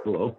Hello.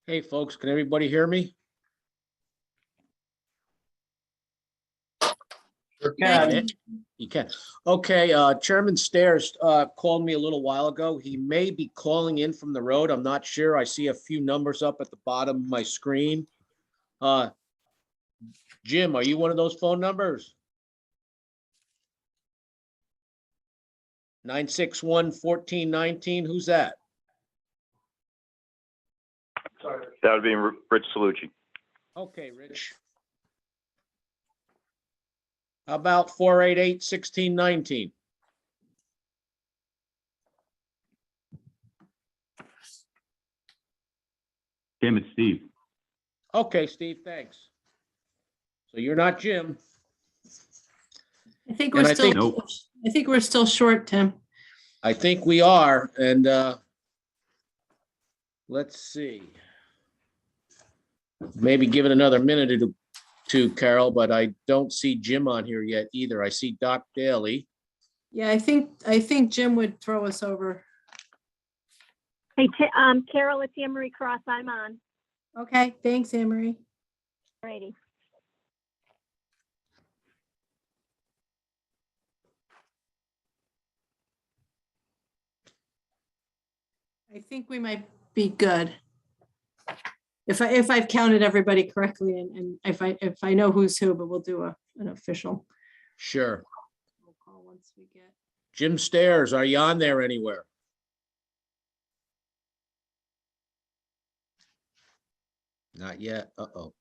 Hey, folks, can everybody hear me? Sure Got can. it. You can. Okay, Chairman Stairs called me a little while ago. He may be calling in from the road. I'm not sure. I see a few numbers up at the bottom of my screen. Jim, are you one of those phone numbers? 961-1419. Who's that? That would be Rich Salucci. Okay, Rich. How about 488-1619? Tim, it's Steve. Okay, Steve, thanks. So you're not Jim. I think And we're I still, Nope. I think we're still short, Tim. I think we are, and let's see. Maybe give it another minute to Carol, but I don't see Jim on here yet either. I see Doc Daly. Yeah, I think Jim would throw us over. Hey, Carol, it's Anne Marie Cross. I'm on. Okay, thanks, Anne Marie. Alrighty. I think we might be good. if I've counted everybody correctly and if I know who's who, but we'll do an official Sure. roll call once we get. Jim Stairs, are you on there anywhere? Not yet. Uh-oh.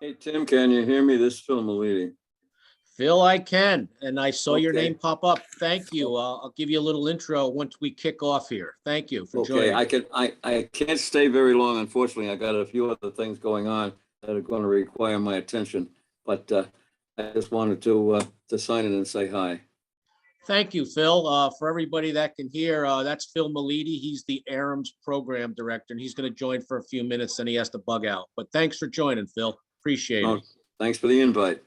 Hey, Tim, can you hear me? This is Phil Malidi. Phil, I can, and I saw your Okay. name pop up. Thank you. I'll give you a little intro once we kick off here. Thank you for Okay, joining. I can't stay very long, unfortunately. I got a few other things going on that are going to require my attention, but I just wanted to sign in and say hi. Thank you, Phil. For everybody that can hear, that's Phil Malidi. He's the ARMS program director, and he's going to join for a few minutes, then he has to bug out. But thanks for joining, Phil. Appreciate Oh, it. thanks for the invite.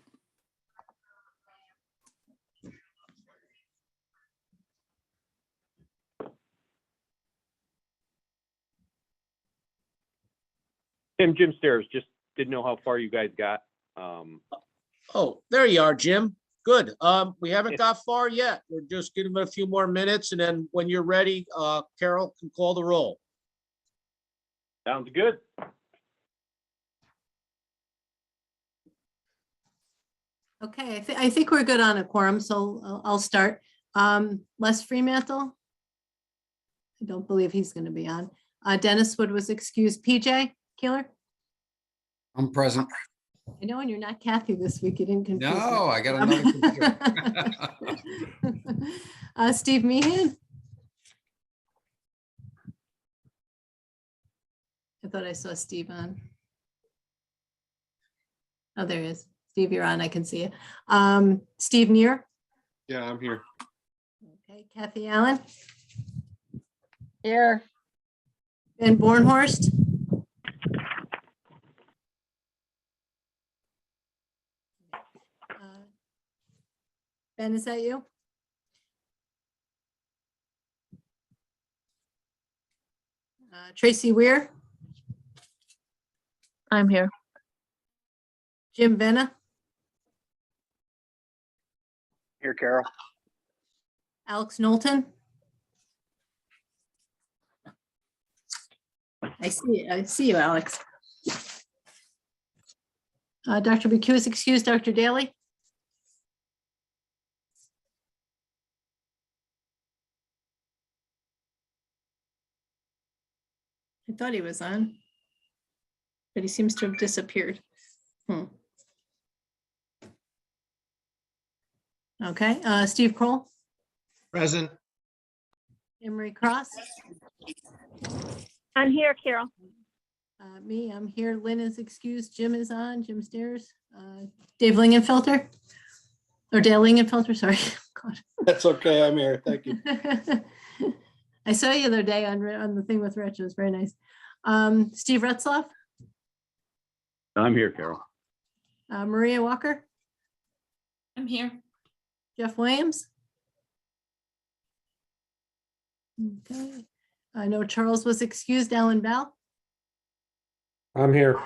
Tim, Jim Stairs, just didn't know how far you guys got. Oh, there you are, Jim. Good. We haven't got far yet. We're just giving it a few more minutes, and then when you're ready, Carol can call the roll. Sounds good. Okay, I think we're good on a quorum, so I'll start. Les Fremantle. I don't believe he's going to be on. Dennis Wood was excused. PJ Keeler. I'm present. I know, and you're not Kathy this week. You didn't confuse me. No, I got another computer. Steve Meehan. I thought I saw Steve on. Oh, there he is. Steve, you're on. I can see you. Steve Neer. Yeah, I'm here. Okay, Kathy Allen. Here. Ben Bornhorst. Ben, is that you? Tracy Weir. I'm here. Jim Venna. Here, Carol. Alex Knowlton. I see you, Alex. Dr. McHugh is excused. Dr. Daly. I thought he was on, but he seems to have disappeared. Okay, Steve Kroll. Present. Emery Cross. I'm here, Carol. Me, I'm here. Lynn is excused. Jim is on. Jim Stairs. Dave Lingenfelter. Or Dale Lingenfelter, sorry. God. That's okay. I'm here. Thank you. I saw you the other day on the thing with Rich. It was very nice. Steve Retzloff. I'm here, Carol. Maria Walker. I'm here. Jeff Williams. Okay. I know Charles was excused. Alan Bell. I'm here.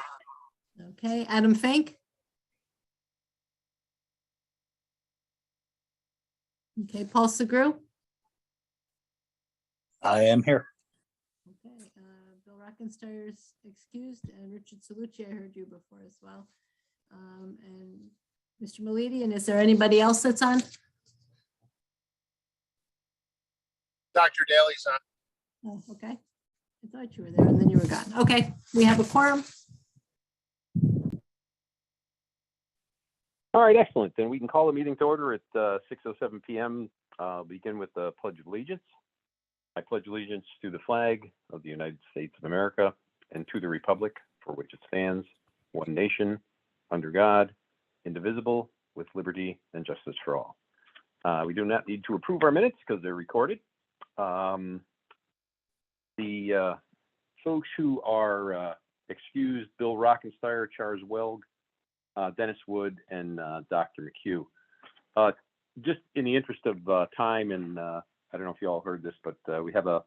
Okay. Adam Fink. Okay. Paul Segru. I am here. Okay. Bill Rockensteyer's excused, and Richard Salucci, I heard you before as well. And Mr. Malidi, and is there anybody else that's on? Dr. Daly's on. Oh, okay. I thought you were there and then you were gone. Okay, we have a quorum. All right, excellent. Then we can call the meeting to order at 6:07 p.m. Begin with the Pledge of Allegiance. I pledge allegiance to the flag of the United States of America and to the republic for which it stands, one nation, under God, indivisible, with liberty and justice for all. We do not need to approve our minutes because they're recorded. The folks who are excused, Bill Rockensteyer, Charles Welg, Dennis Wood, and Dr. McHugh. just in the interest of time, and I don't know if you all heard this, but we have a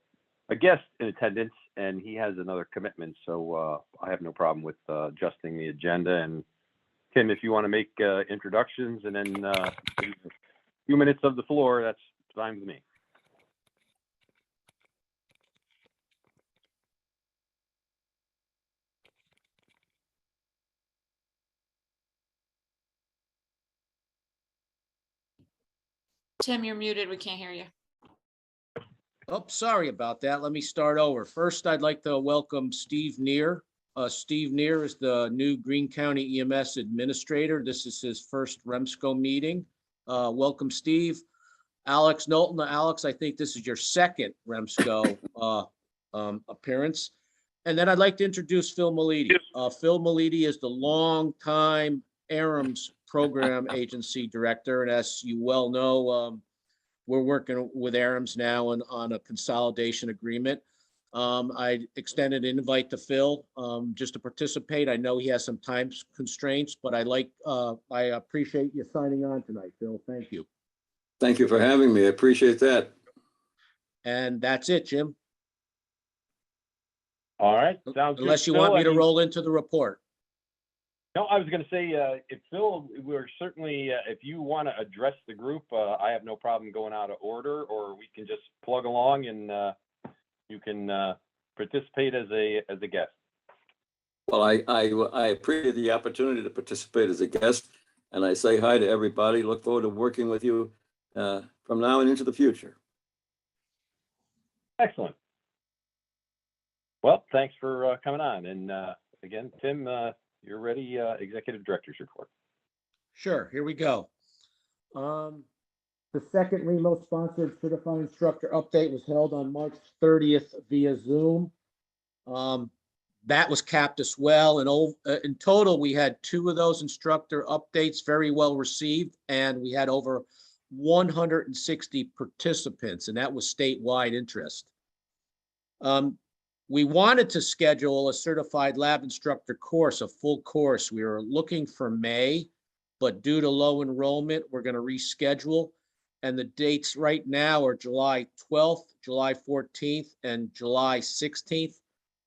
guest in attendance, and he has another commitment, so I have no problem with adjusting the agenda. And Tim, if you want to make introductions and then a few minutes of the floor, that's fine with me. Tim, you're muted. We can't hear you. Oh, sorry about that. Let me start over. First, I'd like to welcome Steve Neer. Steve Neer is the new Greene County EMS Administrator. This is his first Remsco meeting. Welcome, Steve. Alex Knowlton. Alex, I think this is your second Remsco appearance. And then I'd like to introduce Phil Malidi. Phil Malidi is the longtime ARMS Program Agency Director. And as you well know, we're working with ARMS now on a consolidation agreement. I extended an invite to Phil just to participate. I know he has some time constraints, but I appreciate you signing on tonight, Phil. Thank you. Thank you for having me. I appreciate that. And that's it, Jim. All right, sounds good. Unless you Phil, want me I to mean, roll into the report. No, I was going to say, if Phil, we're certainly, if you want to address the group, I have no problem going out of order, or we can just plug along and you can participate as a guest. Well, I appreciate the opportunity to participate as a guest, and I say hi to everybody. Look forward to working with you from now and into the future. Excellent. Well, thanks for coming on. And again, Tim, you're ready, Executive Director's report. Sure, here we go. The second remote sponsored certified instructor update was held on March 30th via Zoom. That was capped as well. And in total, we had 2 of those instructor updates very well received, and we had over 160 participants, and that was statewide interest. We wanted to schedule a certified lab instructor course, a full course. We were looking for May, but due to low enrollment, we're going to reschedule. And the dates right now are July 12th, July 14th, and July 16th.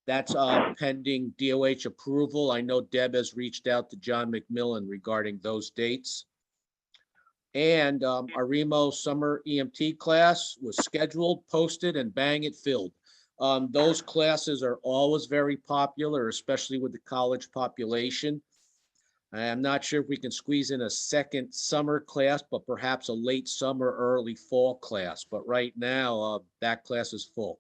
That's pending DOH approval. I know Deb has reached out to John McMillan regarding those dates. And our Remo summer EMT class was scheduled, posted, and bang, it filled. Those classes are always very popular, especially with the college population. I'm not sure if we can squeeze in a second summer class, but perhaps a late summer, early fall class. But right now, that class is full.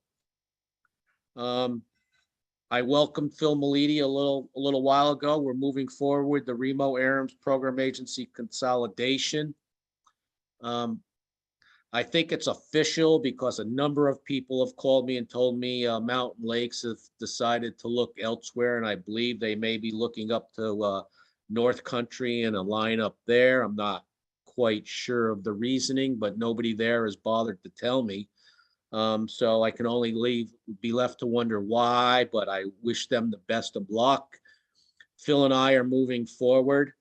I welcomed Phil Malidi a little while ago. We're moving forward the Remo ARMS Program Agency consolidation. I think it's official because a number of people have called me and told me Mountain Lakes have decided to look elsewhere, and I believe they may be looking up to North Country and a line up there. I'm not quite sure of the reasoning, but nobody there has bothered to tell me. So I can only be left to wonder why, but I wish them the best of luck. Phil and I are moving forward,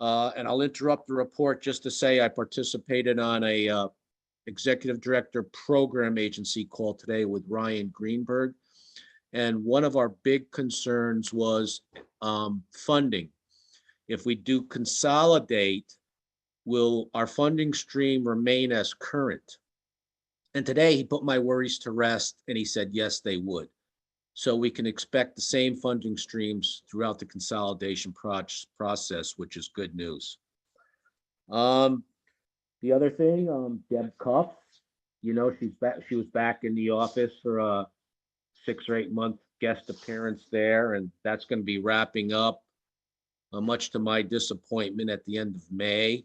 and I'll interrupt the report just to say I participated on a Executive Director Program Agency call today with Ryan Greenberg. And one of our big concerns was funding. If we do consolidate, will our funding stream remain as current? And today he put my worries to rest and he said, yes, they would. So we can expect the same funding streams throughout the consolidation process, which is good news. The other thing, Deb Cuff, you know, she's back. She was back in the office for a 6 or 8 month guest appearance there, and that's going to be wrapping up, much to my disappointment, at the end of May.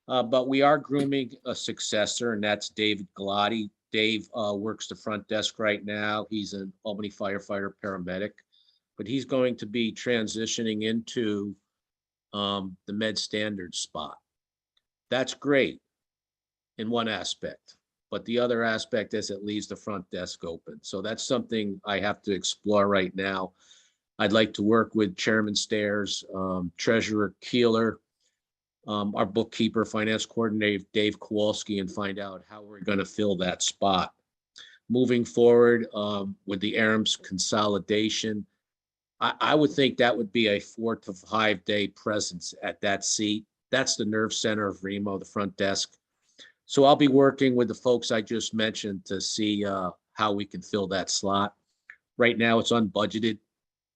But we are grooming a successor, and that's David Galati. Dave works the front desk right now. He's an Albany firefighter paramedic, but he's going to be transitioning into the med standard spot. That's great in one aspect, but the other aspect is it leaves the front desk open. So that's something I have to explore right now. I'd like to work with Chairman Stairs, Treasurer Keeler, our bookkeeper, finance coordinator, Dave Kowalski, and find out how we're going to fill that spot. Moving forward with the ARMS consolidation, I would think that would be a 4 to 5 day presence at that seat. That's the nerve center of Remo, the front desk. So I'll be working with the folks I just mentioned to see how we can fill that slot. Right now, it's unbudgeted,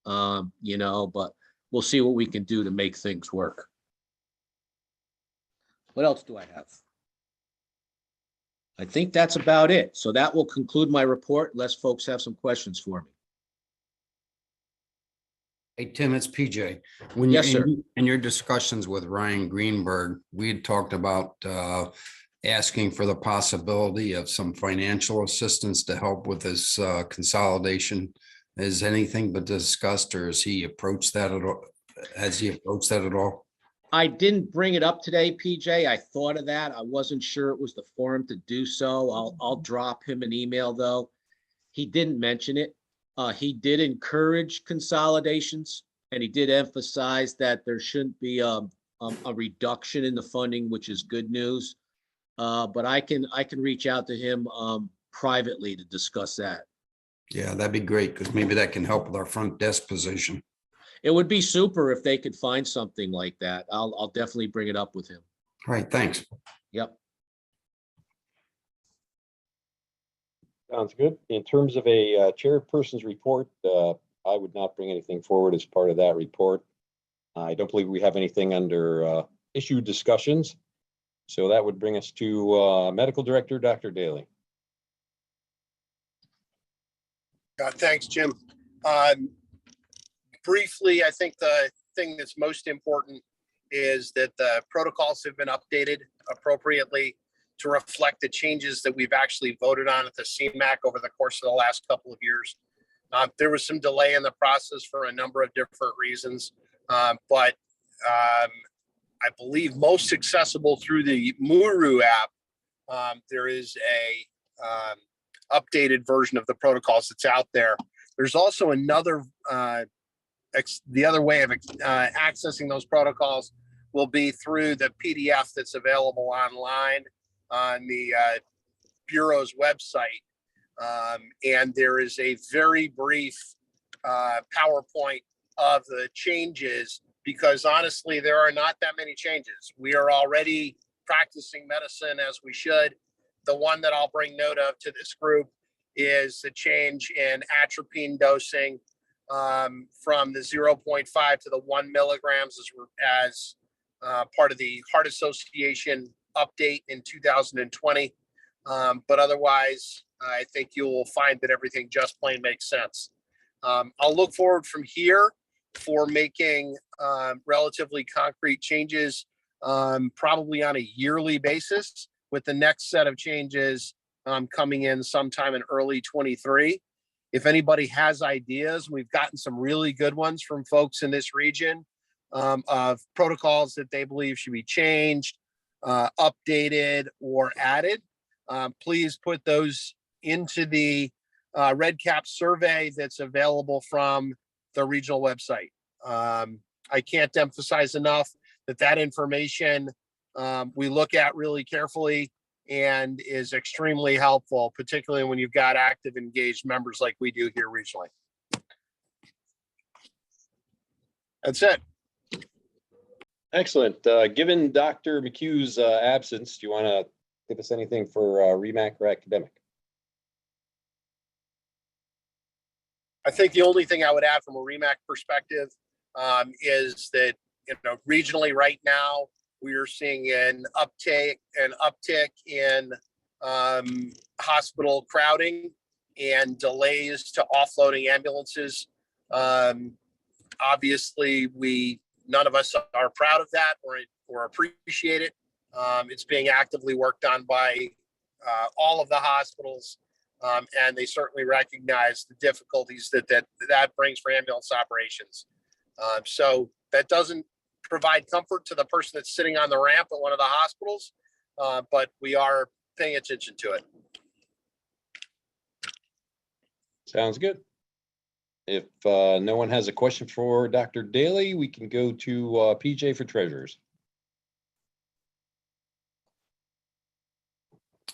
but we'll see what we can do to make things work. What else do I have? I think that's about it. So that will conclude my report, unless folks have some questions for me. Hey, Tim, it's PJ. Yes, sir. In your discussions with Ryan Greenberg, we had talked about asking for the possibility of some financial assistance to help with this consolidation. Is anything but discussed, or has he approached that at all? Has he approached that at all? I didn't bring it up today, PJ. I thought of that. I wasn't sure it was the forum to do so. I'll drop him an email though. He didn't mention it. He did encourage consolidations, and he did emphasize that there shouldn't be a reduction in the funding, which is good news. But I can reach out to him privately to discuss that. Yeah, that'd be great, because maybe that can help with our front desk position. It would be super if they could find something like that. I'll definitely bring it up with him. All right, thanks. Yep. Sounds good. In terms of a chairperson's report, I would not bring anything forward as part of that report. I don't believe we have anything under issue discussions. So that would bring us to Medical Director, Dr. Daly. Thanks, Jim. Briefly, I think the thing that's most important is that the protocols have been updated appropriately to reflect the changes that we've actually voted on at the CMAC over the course of the last couple of years. There was some delay in the process for a number of different reasons, but I believe most accessible through the Muru app. There is a updated version of the protocols that's out there. There's also another, the other way of accessing those protocols will be through the PDF that's available online on the Bureau's website. And there is a very brief PowerPoint of the changes, because honestly, there are not that many changes. We are already practicing medicine as we should. The one that I'll bring note of to this group is the change in atropine dosing from the 0.5 to the 1 milligrams as part of the Heart Association update in 2020. But otherwise, I think you will find that everything just plain makes sense. I'll look forward from here for making relatively concrete changes, probably on a yearly basis, with the next set of changes coming in sometime in early 23. If anybody has ideas, we've gotten some really good ones from folks in this region of protocols that they believe should be changed, updated, or added. Please put those into the REDCap survey that's available from the regional website. I can't emphasize enough that information we look at really carefully and is extremely helpful, particularly when you've got active, engaged members like we do here regionally. That's it. Excellent. Given Dr. McHugh's absence, do you want to give us anything for REMAC or academic? I think the only thing I would add from a REMAC perspective is that, regionally right now, we are seeing an uptick in hospital crowding and delays to offloading ambulances. Obviously, none of us are proud of that or appreciate it. It's being actively worked on by all of the hospitals, and they certainly recognize the difficulties that brings for ambulance operations. So that doesn't provide comfort to the person that's sitting on the ramp at one of the hospitals, but we are paying attention to it. Sounds good. If no one has a question for Dr. Daly, we can go to PJ for treasurers.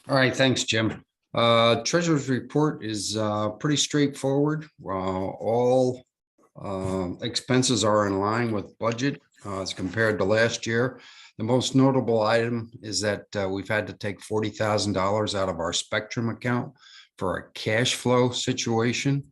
All right, thanks, Jim. Treasurer's report is pretty straightforward. All expenses are in line with budget as compared to last year. The most notable item is that we've had to take $40,000 out of our Spectrum account for a cash flow situation.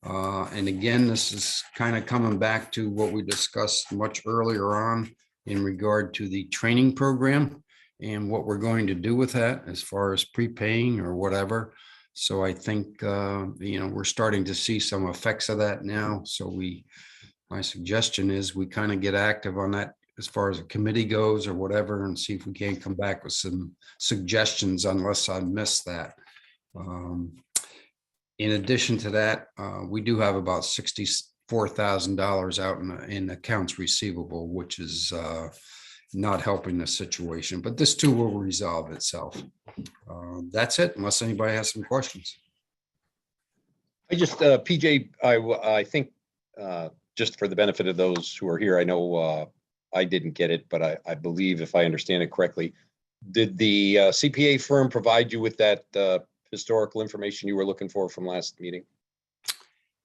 And again, this is kind of coming back to what we discussed much earlier on in regard to the training program and what we're going to do with that as far as prepaying or whatever. So I think, we're starting to see some effects of that now. So my suggestion is we kind of get active on that as far as a committee goes or whatever, and see if we can't come back with some suggestions unless I missed that. In addition to that, we do have about $64,000 out in accounts receivable, which is not helping the situation, but this too will resolve itself. That's it, unless anybody has some questions. I just, PJ, I think, just for the benefit of those who are here, I know I didn't get it, but I believe if I understand it correctly, did the CPA firm provide you with that historical information you were looking for from last meeting?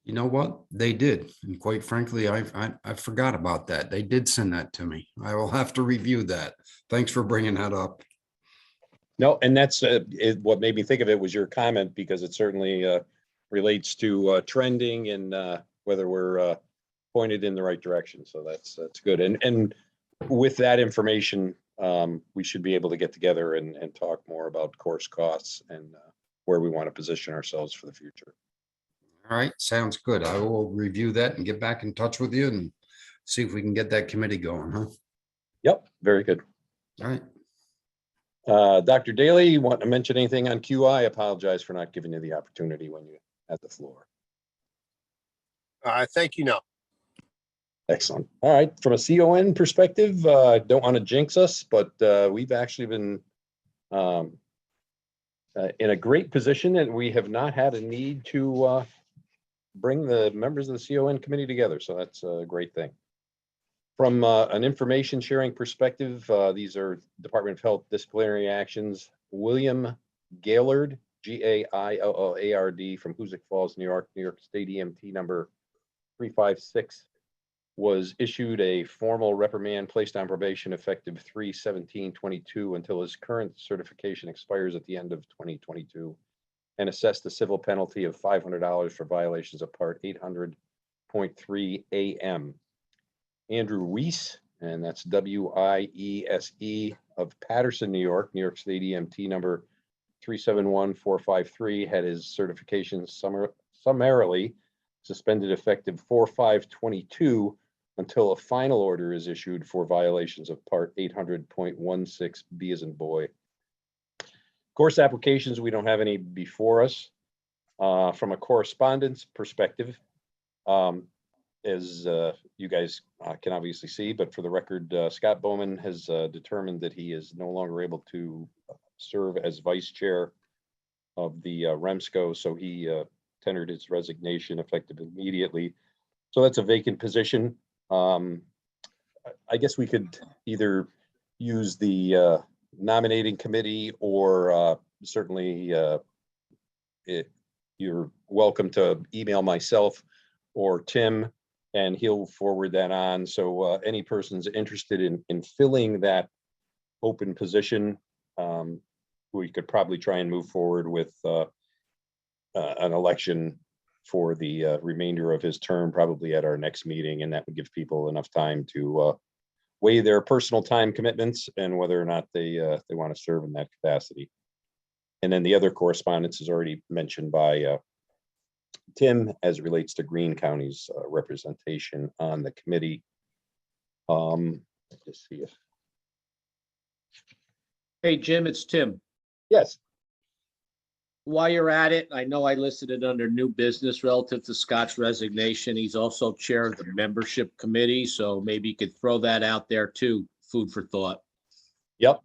You know what? They did. And quite frankly, I forgot about that. They did send that to me. I will have to review that. Thanks for bringing that up. No, and that's what made me think of it was your comment, because it certainly relates to trending and whether we're pointed in the right direction. So that's good. And with that information, we should be able to get together and talk more about course costs and where we want to position ourselves for the future. All right, sounds good. I will review that and get back in touch with you and see if we can get that committee going, huh? Yep, very good. All right. Dr. Daly, you want to mention anything on QI? I apologize for not giving you the opportunity when you had the floor. Thank you, no. Excellent. All right, from a CON perspective, don't want to jinx us, but we've actually been in a great position, and we have not had a need to bring the members of the CON committee together. So that's a great thing. From an information sharing perspective, these are Department of Health disciplinary actions. William Gaillard, Gaillard from Hoosick Falls, New York State EMT number 356, was issued a formal reprimand, placed on probation effective 3/17/22 until his current certification expires at the end of 2022, and assessed a civil penalty of $500 for violations of Part 800.3 AM. Andrew Weiss, and that's WIESE, of Patterson, New York State EMT number 371453, had his certification summarily suspended effective 4/5/22 until a final order is issued for violations of Part 800.16 B as in boy. Course applications, we don't have any before us. From a correspondence perspective, as you guys can obviously see, but for the record, Scott Bowman has determined that he is no longer able to serve as vice chair of the Remsco, so he tendered his resignation effective immediately. So that's a vacant position. I guess we could either use the nominating committee, or certainly you're welcome to email myself or Tim, and he'll forward that on. So any persons interested in filling that open position, we could probably try and move forward with an election for the remainder of his term, probably at our next meeting, and that would give people enough time to weigh their personal time commitments and whether or not they want to serve in that capacity. And then the other correspondence is already mentioned by Tim as it relates to Greene County's representation on the committee. Let's see if. Hey, Jim, it's Tim. Yes. While you're at it, I know I listed it under new business relative to Scott's resignation. He's also chair of the membership committee, so maybe you could throw that out there too, food for thought. Yep.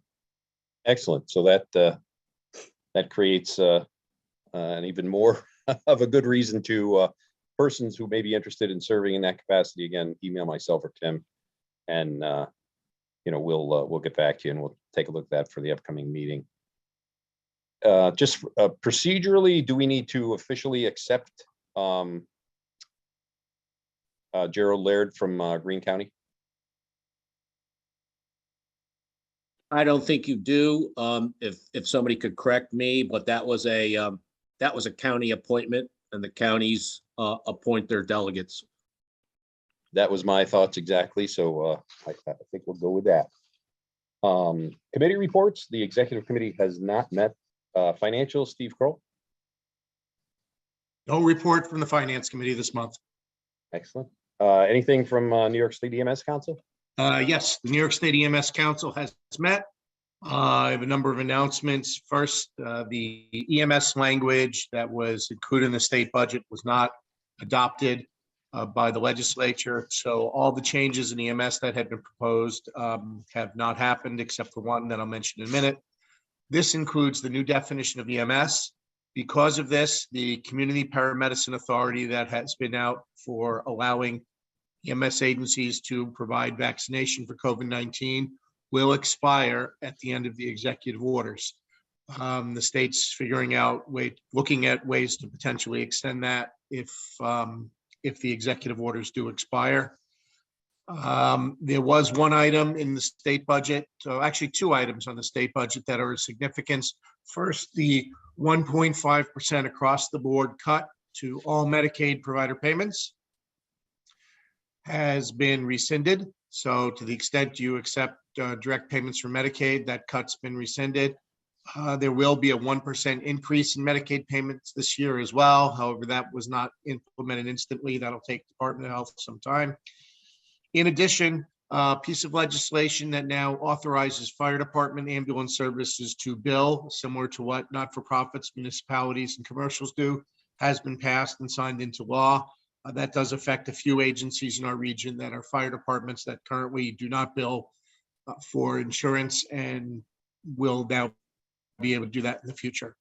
Excellent. So that creates an even more of a good reason to persons who may be interested in serving in that capacity. Again, email myself or Tim, and we'll get back to you and we'll take a look at that for the upcoming meeting. Just procedurally, do we need to officially accept Gerald Laird from Greene County? I don't think you do. If somebody could correct me, but that was a county appointment and the counties appoint their delegates. That was my thoughts exactly. So I think we'll go with that. Committee reports. The executive committee has not met. Financial, Steve Kroll. No report from the finance committee this month. Excellent. Anything from New York State EMS Council? Yes, the New York State EMS Council has met. I have a number of announcements. First, the EMS language that was included in the state budget was not adopted by the legislature. So all the changes in EMS that had been proposed have not happened, except for one that I'll mention in a minute. This includes the new definition of EMS. Because of this, the Community Paramedicine Authority that has been out for allowing EMS agencies to provide vaccination for COVID-19 will expire at the end of the executive orders. The state's looking at ways to potentially extend that if the executive orders do expire. There was one item in the state budget, so actually two items on the state budget that are of significance. First, the 1.5% across the board cut to all Medicaid provider payments has been rescinded. So to the extent you accept direct payments from Medicaid, that cut's been rescinded. There will be a 1% increase in Medicaid payments this year as well. However, that was not implemented instantly. That'll take Department of Health some time. In addition, a piece of legislation that now authorizes fire department ambulance services to bill, similar to what not-for-profits, municipalities, and commercials do, has been passed and signed into law. That does affect a few agencies in our region that are fire departments that currently do not bill for insurance and will now be able to do that in the future.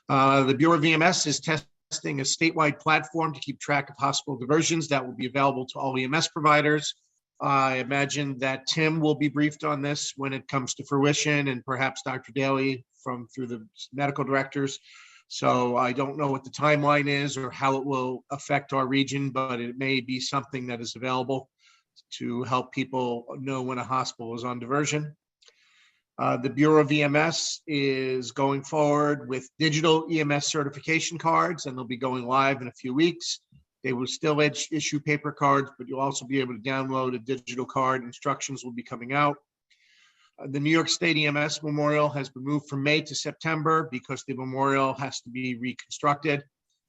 The Bureau of EMS is testing a statewide platform to keep track of hospital diversions that will be available to all EMS providers. I imagine that Tim will be briefed on this when it comes to fruition, and perhaps Dr. Daly through the medical directors. So I don't know what the timeline is or how it will affect our region, but it may be something that is available to help people know when a hospital is on diversion. The Bureau of EMS is going forward with digital EMS certification cards, and they'll be going live in a few weeks. They will still issue paper cards, but you'll also be able to download a digital card. Instructions will be coming out. The New York State EMS Memorial has been moved from May to September because the memorial has to be reconstructed.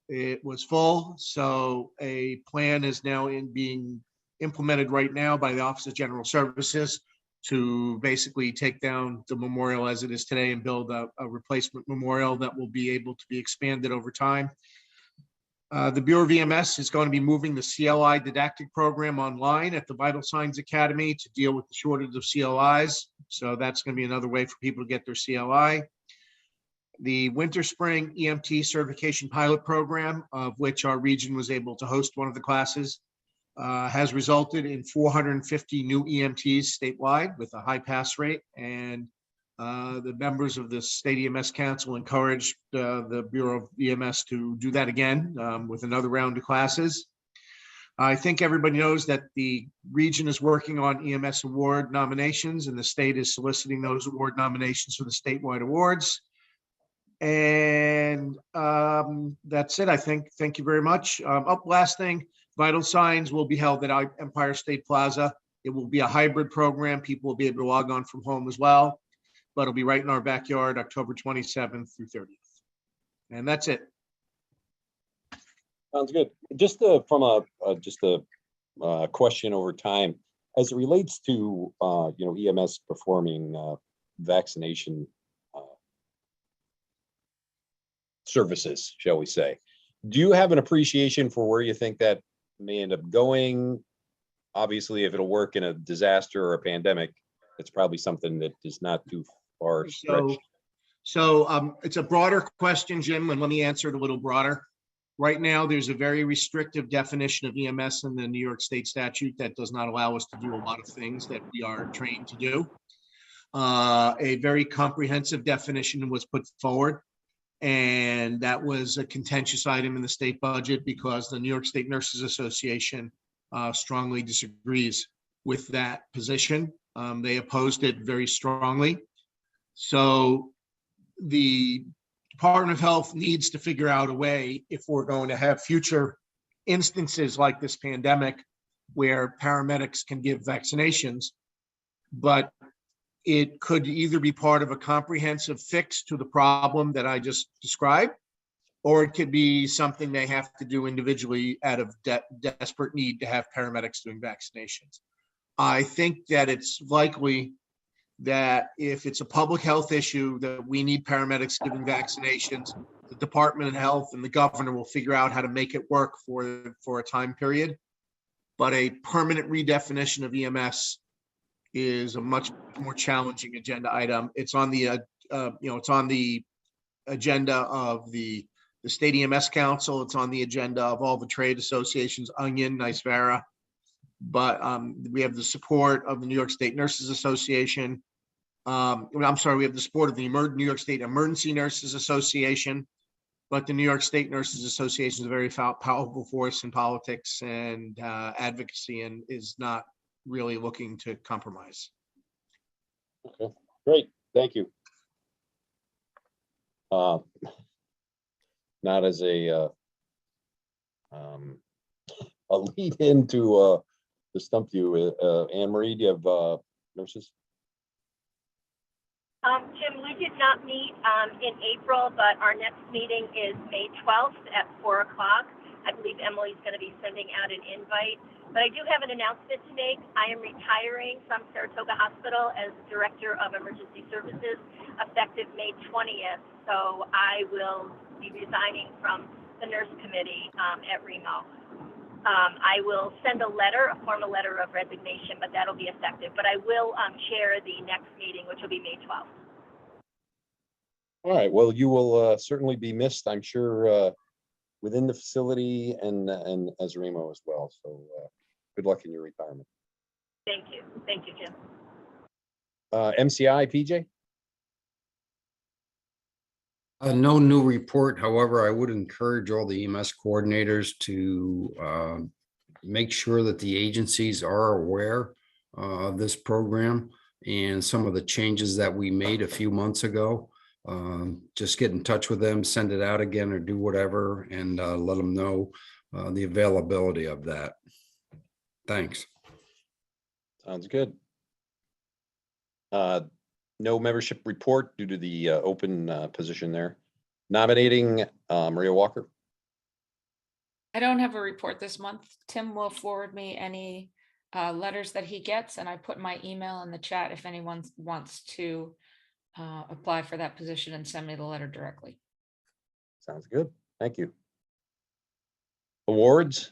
It was full, so a plan is now being implemented right now by the Office of General Services to basically take down the memorial as it is today and build a replacement memorial that will be able to be expanded over time. The Bureau of EMS is going to be moving the CLI didactic program online at the Vital Signs Academy to deal with the shortage of CLIs. So that's going to be another way for people to get their CLI. The Winter Spring EMT Certification Pilot Program, of which our region was able to host one of the classes, has resulted in 450 new EMTs statewide with a high pass rate. And the members of the State EMS Council encouraged the Bureau of EMS to do that again with another round of classes. I think everybody knows that the region is working on EMS award nominations, and the state is soliciting those award nominations for the statewide awards. And that's it, I think. Thank you very much. Last thing, Vital Signs will be held at Empire State Plaza. It will be a hybrid program. People will be able to log on from home as well, but it'll be right in our backyard, October 27th through 30th. And that's it. Sounds good. Just from a question over time, as it relates to EMS performing vaccination services, shall we say? Do you have an appreciation for where you think that may end up going? Obviously, if it'll work in a disaster or a pandemic, it's probably something that is not too far stretched. So it's a broader question, Jim, and let me answer it a little broader. Right now, there's a very restrictive definition of EMS in the New York State statute that does not allow us to do a lot of things that we are trained to do. A very comprehensive definition was put forward And that was a contentious item in the state budget because the New York State Nurses Association strongly disagrees with that position. They opposed it very strongly. So the Department of Health needs to figure out a way, if we're going to have future instances like this pandemic where paramedics can give vaccinations, but it could either be part of a comprehensive fix to the problem that I just described, or it could be something they have to do individually out of desperate need to have paramedics doing vaccinations. I think that it's likely that if it's a public health issue that we need paramedics giving vaccinations, the Department of Health and the governor will figure out how to make it work for a time period. But a permanent redefinition of EMS is a much more challenging agenda item. It's on the it's on the agenda of the State EMS Council. It's on the agenda of all the trade associations, Onion, NICEVERA. But we have the support of the New York State Nurses Association. I'm sorry, we have the support of the New York State Emergency Nurses Association. But the New York State Nurses Association is a very powerful force in politics and advocacy, and is not really looking to compromise. Okay, great, thank you. Not as a lead into to stump you, Anne Marie, do you have nurses? Jim, we did not meet in April, but our next meeting is May 12th at 4 o'clock. I believe Emily's going to be sending out an invite. But I do have an announcement to make. I am retiring from Saratoga Hospital as Director of Emergency Services effective May 20th. So I will be resigning from the Nurse Committee at Remo. I will send a formal letter of resignation, but that'll be effective. But I will chair the next meeting, which will be May 12th. All right, well, you will certainly be missed, I'm sure, within the facility and as Remo as well. So good luck in your retirement. Thank you, Jim. MCI, PJ? No new report. However, I would encourage all the EMS coordinators to make sure that the agencies are aware of this program and some of the changes that we made a few months ago. Just get in touch with them, send it out again, or do whatever, and let them know the availability of that. Thanks. Sounds good. No membership report due to the open position there. Nominating Maria Walker. I don't have a report this month. Tim will forward me any letters that he gets, and I put my email in the chat if anyone wants to apply for that position and send me the letter directly. Sounds good. Thank you. Awards.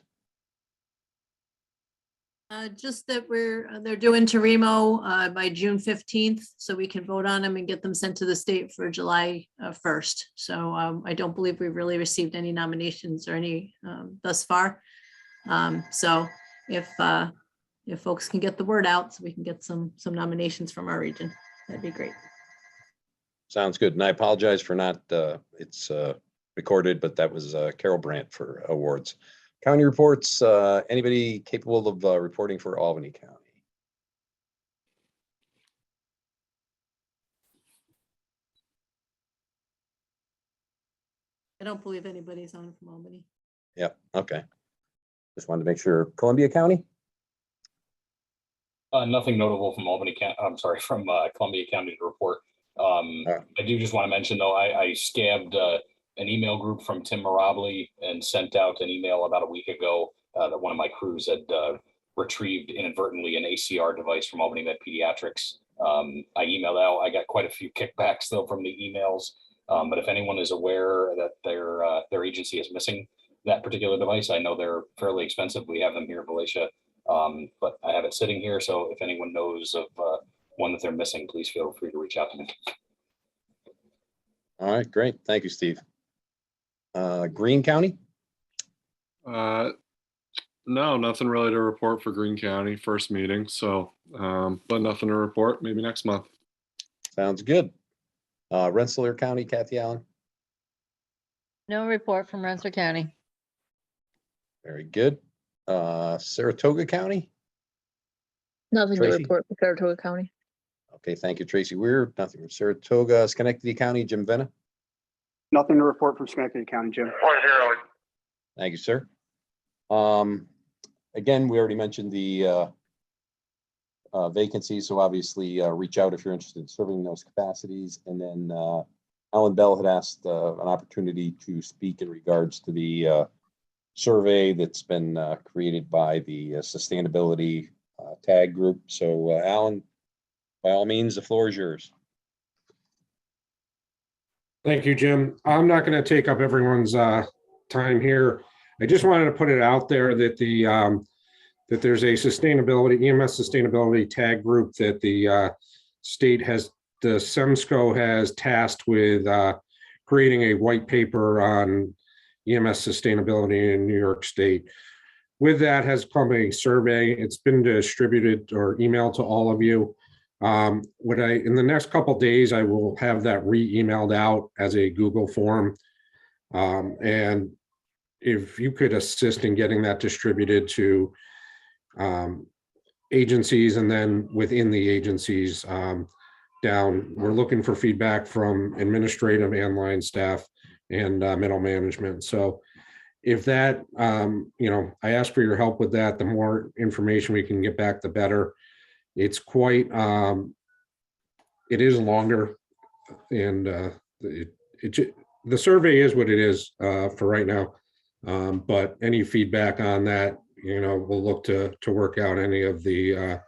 Just that they're doing to Remo by June 15th, so we can vote on them and get them sent to the state for July 1st. So I don't believe we've really received any nominations or any thus far. So if folks can get the word out, so we can get some nominations from our region, that'd be great. Sounds good. And I apologize for not, it's recorded, but that was Carol Brandt for awards. County reports, anybody capable of reporting for Albany County? I don't believe anybody's on from Albany. Yeah, okay. Just wanted to make sure. Columbia County? Nothing notable from Albany County, I'm sorry, from Columbia County to report. I do just want to mention though, I scabbed an email group from Tim Mirabli and sent out an email about a week ago that one of my crews had retrieved inadvertently an ACR device from Albany Med Pediatrics. I emailed out, I got quite a few kickbacks though from the emails, but if anyone is aware that their agency is missing that particular device, I know they're fairly expensive. We have them here in Valatia, but I have it sitting here. So if anyone knows of one that they're missing, please feel free to reach out to me. All right, great. Thank you, Steve. Greene County? No, nothing really to report for Greene County, first meeting. So, but nothing to report, maybe next month. Sounds good. Rensselaer County, Kathy Allen? No report from Rensselaer County. Very good. Saratoga County? Nothing to Tracy? report from Saratoga County. Okay, thank you, Tracy Weir. Nothing from Saratoga. Schenectady County, Jim Vena. Nothing to report from Schenectady County, Jim. Thank you, sir. Again, we already mentioned the vacancies, so obviously reach out if you're interested in serving those capacities. And then Alan Bell had asked an opportunity to speak in regards to the survey that's been created by the Sustainability Tag Group. So Alan, by all means, the floor is yours. Thank you, Jim. I'm not going to take up everyone's time here. I just wanted to put it out there that that there's a EMS sustainability tag group that the state has, the Remsco has tasked with creating a white paper on EMS sustainability in New York State. With that has come a survey. It's been distributed or emailed to all of you. In the next couple of days, I will have that re-emailed out as a Google form. And if you could assist in getting that distributed to agencies, and then within the agencies we're looking for feedback from administrative and line staff and middle management. So if that, I ask for your help with that. The more information we can get back, the better. It's quite, it is longer, and the survey is what it is for right now. But any feedback on that, we'll look to work out any of the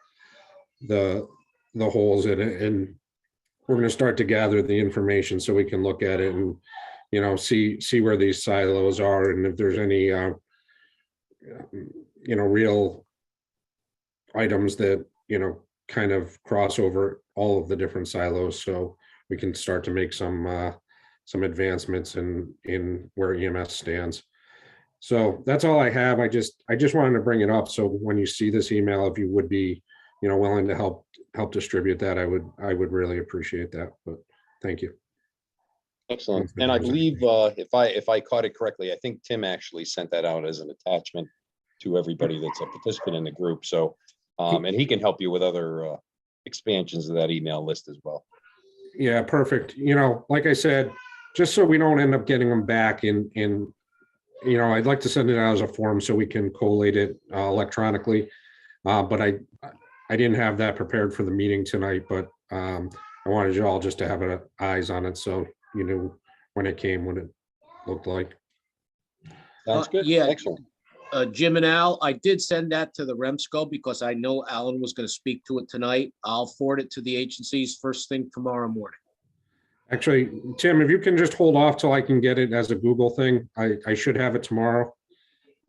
holes in it, and we're going to start to gather the information so we can look at it and see where these silos are, and if there's any real items that kind of cross over all of the different silos, so we can start to make some advancements in where EMS stands. So that's all I have. I just wanted to bring it up, so when you see this email, if you would be willing to help distribute that, I would really appreciate that. But thank you. Excellent. And I believe if I caught it correctly, I think Tim actually sent that out as an attachment to everybody that's a participant in the group. So and he can help you with other expansions of that email list as well. Yeah, perfect. Like I said, just so we don't end up getting them back in I'd like to send it out as a form so we can collate it electronically. But I didn't have that prepared for the meeting tonight, but I wanted you all just to have eyes on it, so you knew when it came, what it looked like. Sounds good. Yeah. Excellent. Jim and Al, I did send that to the Remsco because I know Alan was going to speak to it tonight. I'll forward it to the agencies first thing tomorrow morning. Actually, Tim, if you can just hold off till I can get it as a Google thing, I should have it tomorrow.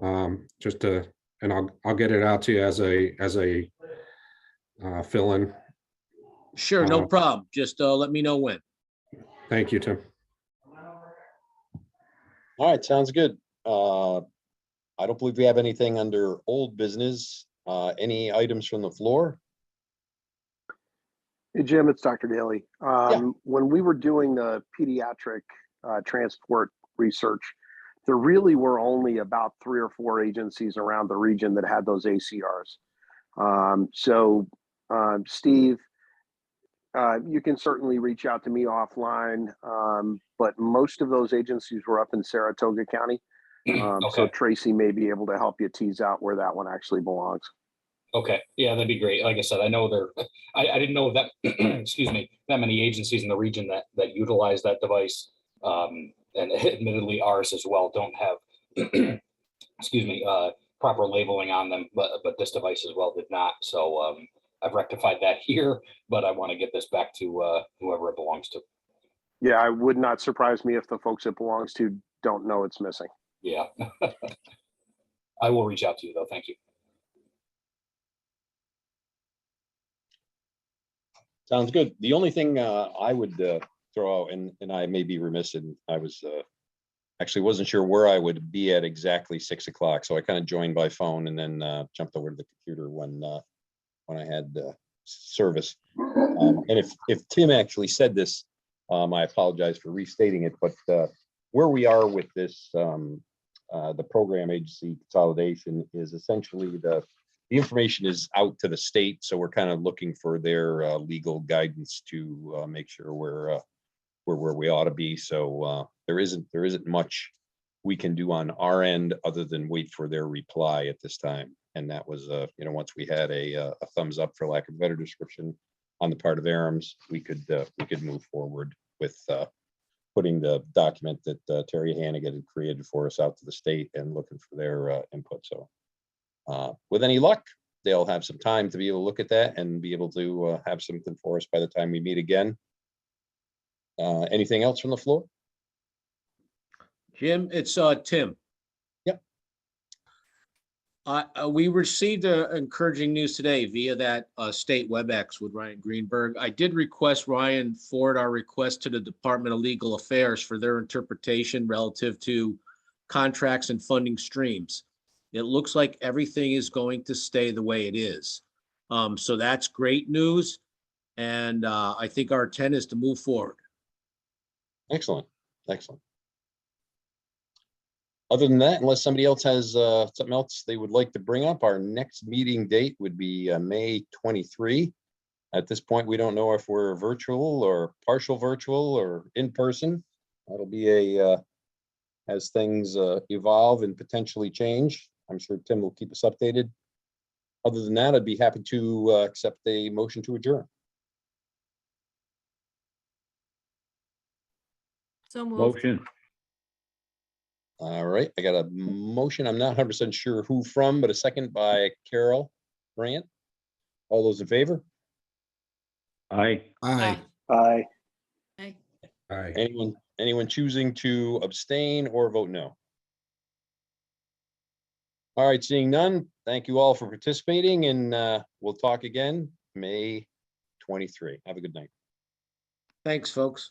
And I'll get it out to you as a fill-in. Sure, no problem. Just let me know when. Thank you, Tim. All right, sounds good. I don't believe we have anything under old business. Any items from the floor? Hey, Jim, it's Dr. Daly. When we were doing the pediatric transport research, there really were only about 3 or 4 agencies around the region that had those ACRs. Steve, you can certainly reach out to me offline, but most of those agencies were up in Saratoga County. Okay. So Tracy may be able to help you tease out where that one actually belongs. Okay, yeah, that'd be great. Like I said, I know I didn't know that, excuse me, that many agencies in the region that utilize that device. And admittedly, ours as well don't have, excuse me, proper labeling on them, but this device as well did not. So I've rectified that here, but I want to get this back to whoever it belongs to. Yeah, I would not surprise me if the folks it belongs to don't know it's missing. Yeah. I will reach out to you though. Thank you. Sounds good. The only thing I would throw out, and I may be remiss, and I was actually wasn't sure where I would be at exactly 6 o'clock, so I kind of joined by phone and then jumped over to the computer when I had service. And if Tim actually said this, I apologize for restating it, but where we are with this, the program agency consolidation is essentially the information is out to the state, so we're kind of looking for their legal guidance to make sure we're where we ought to be. So there isn't much we can do on our end other than wait for their reply at this time. And that was, once we had a thumbs up, for lack of a better description, on the part of ARMS, we could move forward with putting the document that Terry Hannigan had created for us out to the state and looking for their input. So with any luck, they'll have some time to be able to look at that and be able to have something for us by the time we meet again. Anything else from the floor? Jim, it's Tim. Yep. We received encouraging news today via that state WebEx with Ryan Greenberg. I did request Ryan forward our request to the Department of Legal Affairs for their interpretation relative to contracts and funding streams. It looks like everything is going to stay the way it is. So that's great news. And I think our intent is to move forward. Excellent. Excellent. Other than that, unless somebody else has something else they would like to bring up, our next meeting date would be May 23. At this point, we don't know if we're virtual or partial virtual or in person. That'll be as things evolve and potentially change. I'm sure Tim will keep us updated. Other than that, I'd be happy to accept a motion to adjourn. So moved. Motion. All right, I got a motion. I'm not 100% sure who from, but a second by Carol Brandt. All those in favor? Aye. Aye. Aye. Aye. Aye. Anyone choosing to abstain or vote no? All right, seeing none, thank you all for participating, and we'll talk again May 23. Have a good night. Thanks, folks.